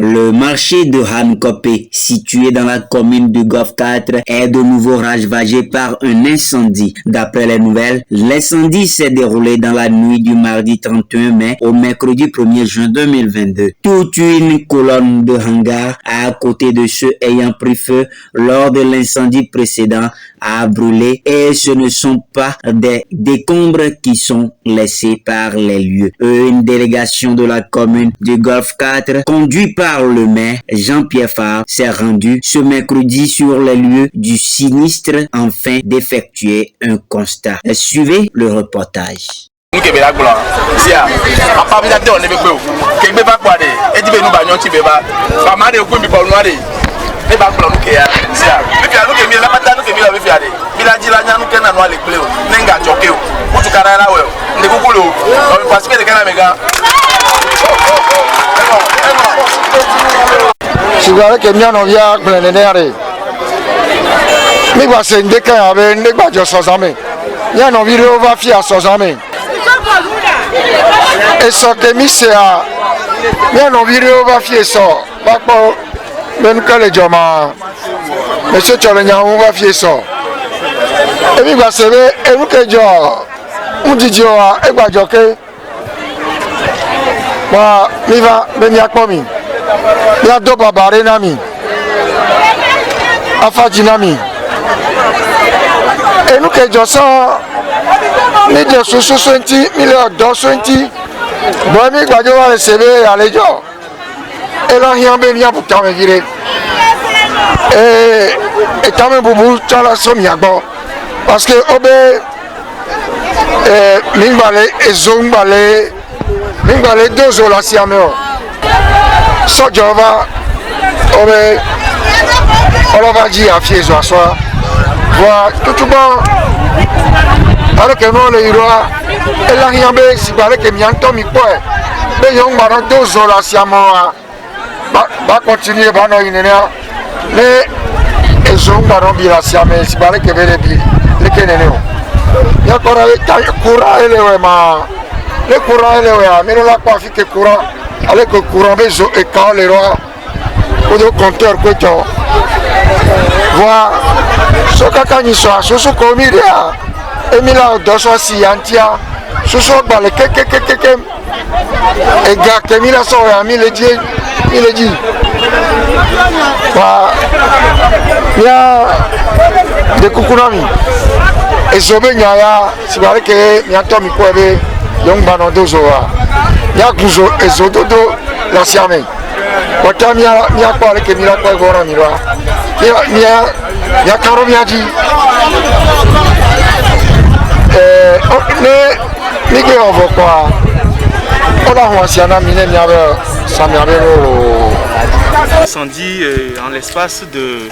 Le marché de Hankopé, situé dans la commune de Golf 4, est de nouveau ravagé par un incendie. D'après les nouvelles, l'incendie s'est déroulé dans la nuit du mardi 31 mai au mercredi 1er juin 2022. Toute une colonne de hangars, à côté de ceux ayant pris feu lors de l'incendie précédent, a brûlé et ce ne sont pas des décombres qui sont laissés par les lieux. Une délégation de la commune de Golf 4, conduite par le maire Jean-Pierre Favre, s'est rendue ce mercredi sur les lieux du sinistre afin d'effectuer un constat. Suivez le reportage. Sigare que miano via plenenere. Mi va sende que ave ne va jo sosame. Miano video va fia sosame. Eso que mi sea. Miano video va fia so. Ba po men que le joma. Monsieur Cholenya on va fia so. E mi va sebe e lu que jo. Un dijo a e va jo ke. Wa mi va be mi akpomi. Ya do babare nami afaji nami enu ke joso ni de susu 20 million do 20 bo mi gbajo wa sebe alejo e lo hian be ni abuta me gire e tame bubu chala so mi agbo parce que obe mi vale dozo la siameo so Jova obe olovaji afiezo aswa wa tutuba alors que non le iroa ela hiambe sibare que mianto mi poe be yong baron dozo la siamo ba continuer ba no inenia le ezong baron bi la siame sibare que vere bi le keneneo ya kora kura elewe ma le kura elewe a meno la kwa fike kura avec le courant bezo et quand les rois au compteur que tu vois ce qu'acani soit ce comidia et mila doso si antia ce soit balé que et gars que mila so a mi le dit bah ya de kukunami et zobenya ya si balé que mianto mi poebe donc banodozo ya guzo ezododo la siame wata mia kwa ke mira kwa gora mira ya karo miaji ne ke ovo kwa ola ho asiana mine miabe samiabero. Incendie en l'espace de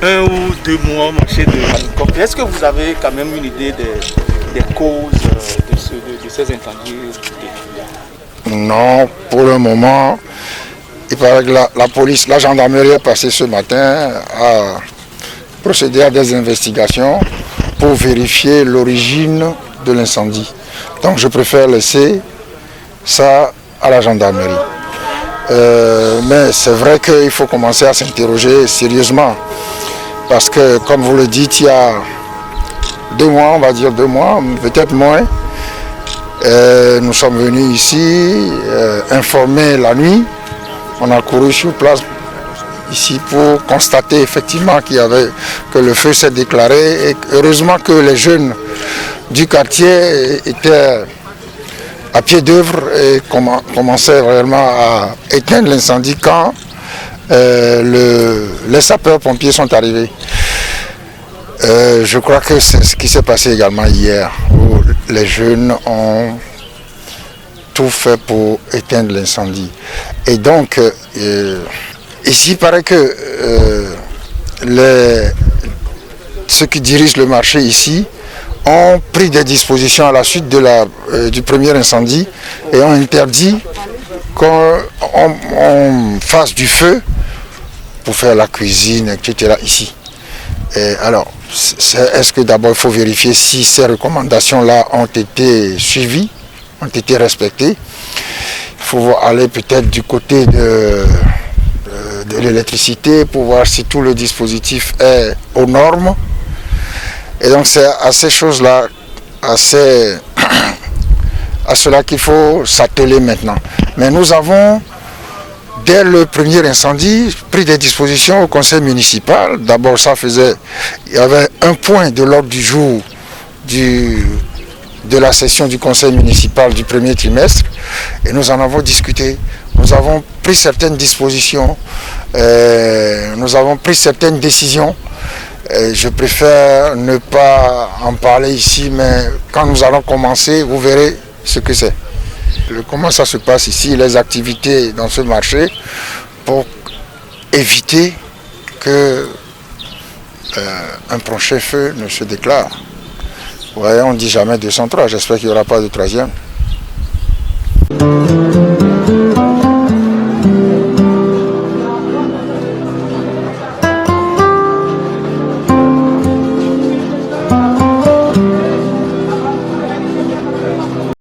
1 ou 2 mois au marché de Hankopé. Est-ce que vous avez quand même une idée des causes de ces incendies? Non, pour le moment, il paraît que la police, la gendarmerie est passée ce matin à procéder à des investigations pour vérifier l'origine de l'incendie. Donc je préfère laisser ça à la gendarmerie. Mais c'est vrai qu'il faut commencer à s'interroger sérieusement. Parce que, comme vous le dites, il y a 2 mois, on va dire 2 mois, peut-être moins, nous sommes venus ici informer la nuit. On a couru sur place ici pour constater effectivement que le feu s'est déclaré et heureusement que les jeunes du quartier étaient à pied d'œuvre et commençaient vraiment à éteindre l'incendie quand les sapeurs-pompiers sont arrivés. Je crois que c'est ce qui s'est passé également hier, où les jeunes ont tout fait pour éteindre l'incendie. Et donc, ici, il paraît que ceux qui dirigent le marché ici ont pris des dispositions à la suite du premier incendie et ont interdit qu'on fasse du feu pour faire la cuisine, etc. ici. Et alors, est-ce que d'abord il faut vérifier si ces recommandations-là ont été suivies, ont été respectées. Il faut aller peut-être du côté de l'électricité pour voir si tout le dispositif est aux normes. Et donc c'est à ces choses-là, à cela qu'il faut s'atteler maintenant. Mais nous avons, dès le premier incendie, pris des dispositions au conseil municipal. D'abord, il y avait un point de l'ordre du jour de la session du conseil municipal du premier trimestre et nous en avons discuté. Nous avons pris certaines dispositions, nous avons pris certaines décisions. Je préfère ne pas en parler ici, mais quand nous allons commencer, vous verrez ce que c'est. Comment ça se passe ici, les activités dans ce marché, pour éviter que un prochain feu ne se déclare. Vous voyez, on ne dit jamais 203, j'espère qu'il n'y aura pas de troisième.